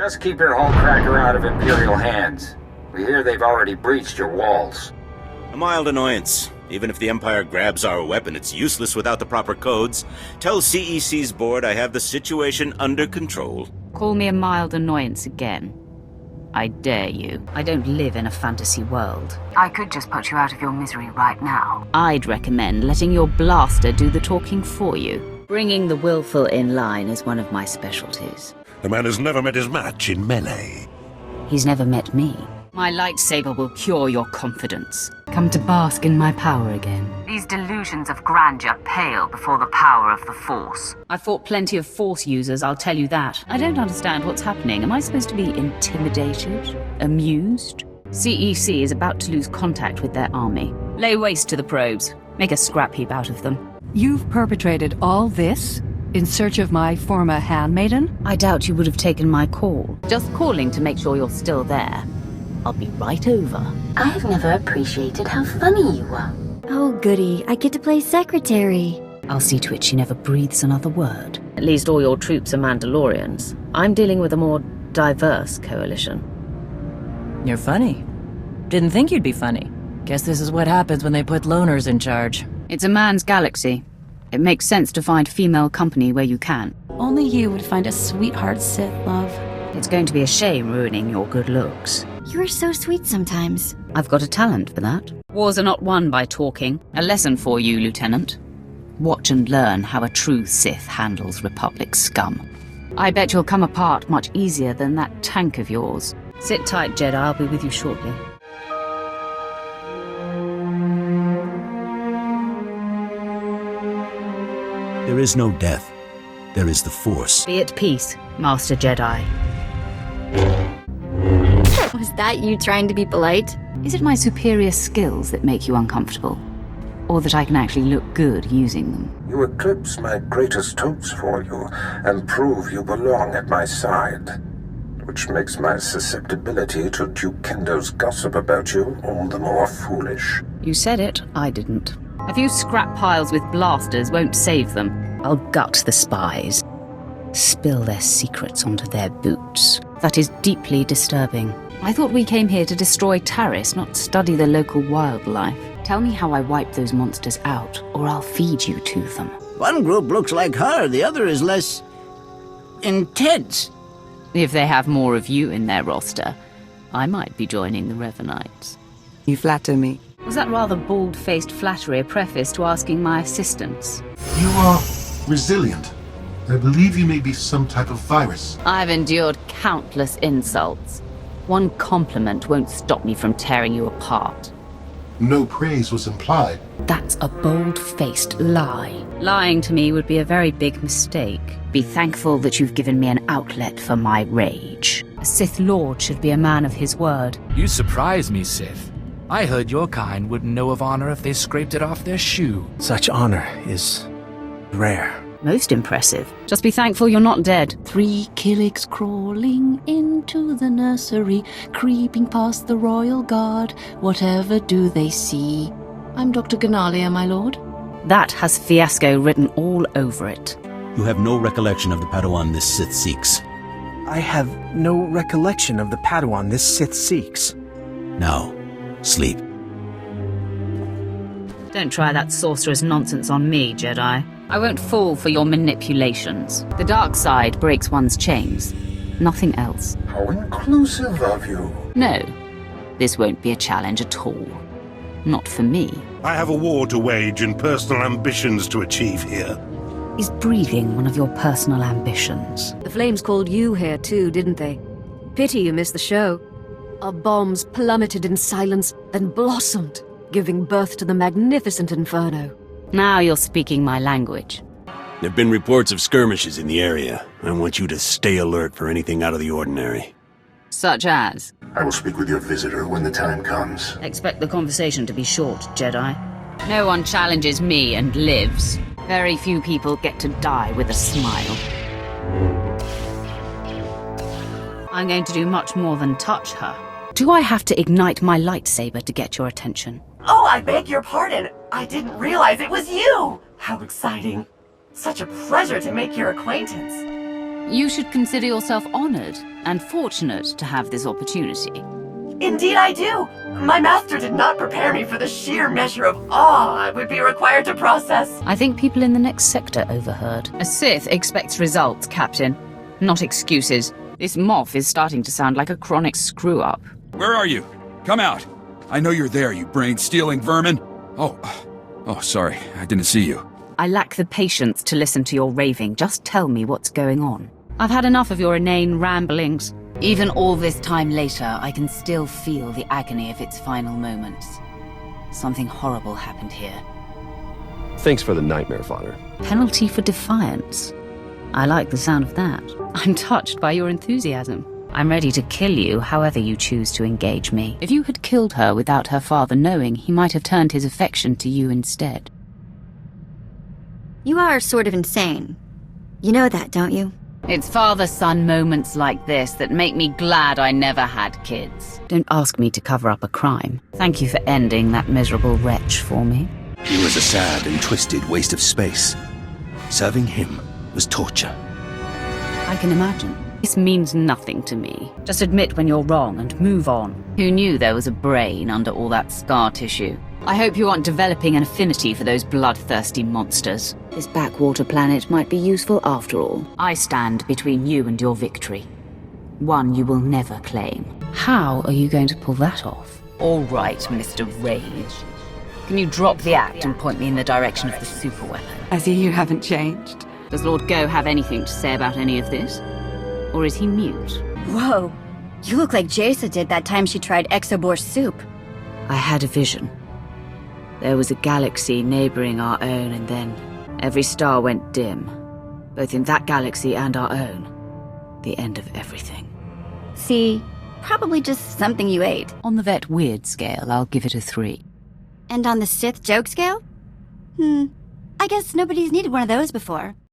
Just keep your home cracker out of Imperial hands. We hear they've already breached your walls. A mild annoyance. Even if the Empire grabs our weapon, it's useless without the proper codes. Tell CEC's board I have the situation under control. Call me a mild annoyance again. I dare you. I don't live in a fantasy world. I could just put you out of your misery right now. I'd recommend letting your blaster do the talking for you. Bringing the willful in line is one of my specialties. The man has never met his match in melee. He's never met me. My lightsaber will cure your confidence. Come to bask in my power again. These delusions of grandeur pale before the power of the Force. I've fought plenty of Force users, I'll tell you that. I don't understand what's happening. Am I supposed to be intimidated? Amused? CEC is about to lose contact with their army. Lay waste to the probes. Make a scrap heap out of them. You've perpetrated all this in search of my former handmaiden? I doubt you would have taken my call. Just calling to make sure you're still there. I'll be right over. I've never appreciated how funny you are. Oh, goody. I get to play secretary. I'll see to it she never breathes another word. At least all your troops are Mandalorians. I'm dealing with a more diverse coalition. You're funny. Didn't think you'd be funny. Guess this is what happens when they put loners in charge. It's a man's galaxy. It makes sense to find female company where you can. Only you would find a sweetheart Sith, love. It's going to be a shame ruining your good looks. You're so sweet sometimes. I've got a talent for that. Wars are not won by talking. A lesson for you, Lieutenant. Watch and learn how a true Sith handles Republic scum. I bet you'll come apart much easier than that tank of yours. Sit tight, Jedi. I'll be with you shortly. There is no death. There is the Force. Be at peace, Master Jedi. Was that you trying to be polite? Is it my superior skills that make you uncomfortable? Or that I can actually look good using them? You eclipse my greatest hopes for you and prove you belong at my side, which makes my susceptibility to Duke Kendo's gossip about you all the more foolish. You said it, I didn't. A few scrap piles with blasters won't save them. I'll gut the spies. Spill their secrets onto their boots. That is deeply disturbing. I thought we came here to destroy Taris, not study the local wildlife. Tell me how I wipe those monsters out, or I'll feed you to them. One group looks like her, the other is less intense. If they have more of you in their roster, I might be joining the Revenites. You flatter me. Was that rather bald-faced flattery a preface to asking my assistance? You are resilient. I believe you may be some type of virus. I've endured countless insults. One compliment won't stop me from tearing you apart. No praise was implied. That's a bold-faced lie. Lying to me would be a very big mistake. Be thankful that you've given me an outlet for my rage. A Sith Lord should be a man of his word. You surprise me, Sith. I heard your kind wouldn't know of honor if they scraped it off their shoe. Such honor is rare. Most impressive. Just be thankful you're not dead. 3 Killiks crawling into the nursery, creeping past the royal guard. Whatever do they see? I'm Dr. Ganalia, my lord. That has fiasco written all over it. You have no recollection of the Padawan this Sith seeks. I have no recollection of the Padawan this Sith seeks. Now, sleep. Don't try that sorcerer's nonsense on me, Jedi. I won't fall for your manipulations. The dark side breaks one's chains. Nothing else. How inclusive of you. No, this won't be a challenge at all. Not for me. I have a war to wage and personal ambitions to achieve here. Is breathing one of your personal ambitions? The Flames called you here too, didn't they? Pity you missed the show. Our bombs plummeted in silence, then blossomed, giving birth to the magnificent inferno. Now you're speaking my language. There have been reports of skirmishes in the area. I want you to stay alert for anything out of the ordinary. Such as? I will speak with your visitor when the time comes. Expect the conversation to be short, Jedi. No one challenges me and lives. Very few people get to die with a smile. I'm going to do much more than touch her. Do I have to ignite my lightsaber to get your attention? Oh, I beg your pardon. I didn't realize it was you. How exciting. Such a pleasure to make your acquaintance. You should consider yourself honored and fortunate to have this opportunity. Indeed I do. My master did not prepare me for the sheer measure of awe I would be required to process. I think people in the next sector overheard. A Sith expects results, Captain, not excuses. This moth is starting to sound like a chronic screw-up. Where are you? Come out. I know you're there, you brain-stealing vermin. Oh, sorry. I didn't see you. I lack the patience to listen to your raving. Just tell me what's going on. I've had enough of your inane ramblings. Even all this time later, I can still feel the agony of its final moments. Something horrible happened here. Thanks for the nightmare fodder. Penalty for defiance. I like the sound of that. I'm touched by your enthusiasm. I'm ready to kill you however you choose to engage me. If you had killed her without her father knowing, he might have turned his affection to you instead. You are sort of insane. You know that, don't you? It's father-son moments like this that make me glad I never had kids. Don't ask me to cover up a crime. Thank you for ending that miserable wretch for me. He was a sad and twisted waste of space. Serving him was torture. I can imagine. This means nothing to me. Just admit when you're wrong and move on. Who knew there was a brain under all that scar tissue? I hope you aren't developing an affinity for those bloodthirsty monsters. This backwater planet might be useful after all. I stand between you and your victory. One you will never claim. How are you going to pull that off? All right, Mr. Rage. Can you drop the act and point me in the direction of the superweapon? I see you haven't changed. Does Lord Go have anything to say about any of this? Or is he mute? Whoa, you look like Jaisa did that time she tried Exobor soup. I had a vision. There was a galaxy neighboring our own, and then every star went dim. Both in that galaxy and our own. The end of everything. See, probably just something you ate. On the vet weird scale, I'll give it a 3. And on the Sith joke scale? I guess nobody's needed one of those before.